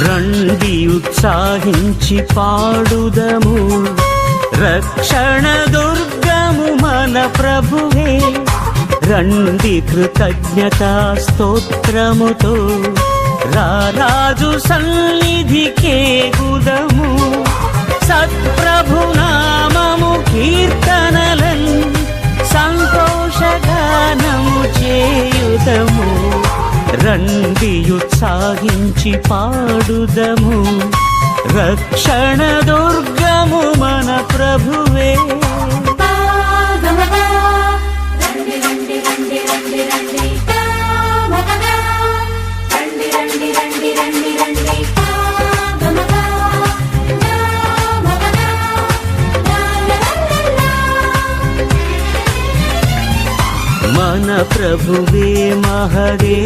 రండి ఉత్సాహించి పాడుదము, రక్షణ దుర్గము మన ప్రభువే. రండి కృతజ్ఞతా స్తోత్రముతో రారాజు సన్నిధికే గుదము. సత్ప్రభు నామము కీర్తనలన్ సంతోషగానము చేయుదము. రండి ఉత్సాహించి పాడుదము, రక్షణ దుర్గము మన ప్రభువే. మన ప్రభువే మహదేవుడే,